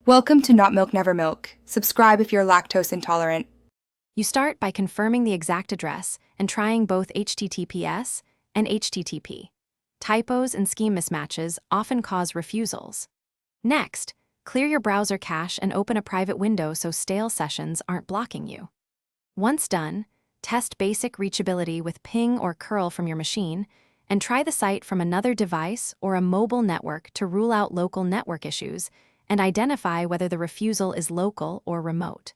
Welcome to Not Milk Never Milk. Subscribe if you're lactose intolerant. You start by confirming the exact address and trying both HTTPS and HTTP. Typos and scheme mismatches often cause refusals. Next, clear your browser cache and open a private window so stale sessions aren't blocking you. Once done, test basic reachability with ping or curl from your machine, and try the site from another device or a mobile network to rule out local network issues and identify whether the refusal is local or remote.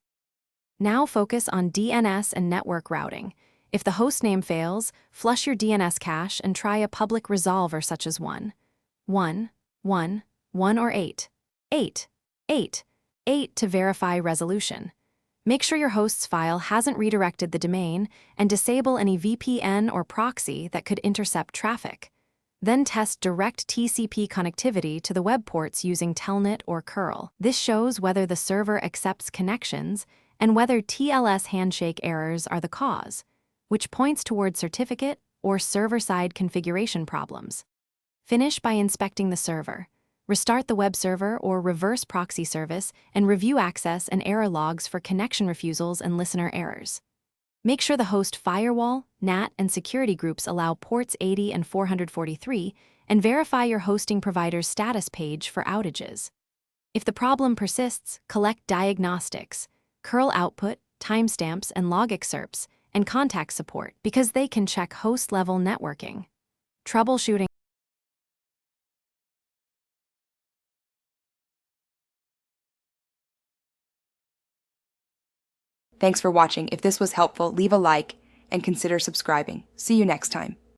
Now focus on DNS and network routing. If the hostname fails, flush your DNS cache and try a public resolver such as 1, 1, 1, 1 or 8, 8, 8, 8 to verify resolution. Make sure your host's file hasn't redirected the domain and disable any VPN or proxy that could intercept traffic. Then test direct TCP connectivity to the web ports using Telnet or curl. This shows whether the server accepts connections and whether TLS handshake errors are the cause, which points toward certificate or server-side configuration problems. Finish by inspecting the server. Restart the web server or reverse proxy service and review access and error logs for connection refusals and listener errors. Make sure the host firewall, NAT, and security groups allow ports 80 and 443, and verify your hosting provider's status page for outages. If the problem persists, collect diagnostics, curl output, timestamps, and log excerpts, and contact support because they can check host-level networking. Troubleshooting. Thanks for watching. If this was helpful, leave a like and consider subscribing. See you next time.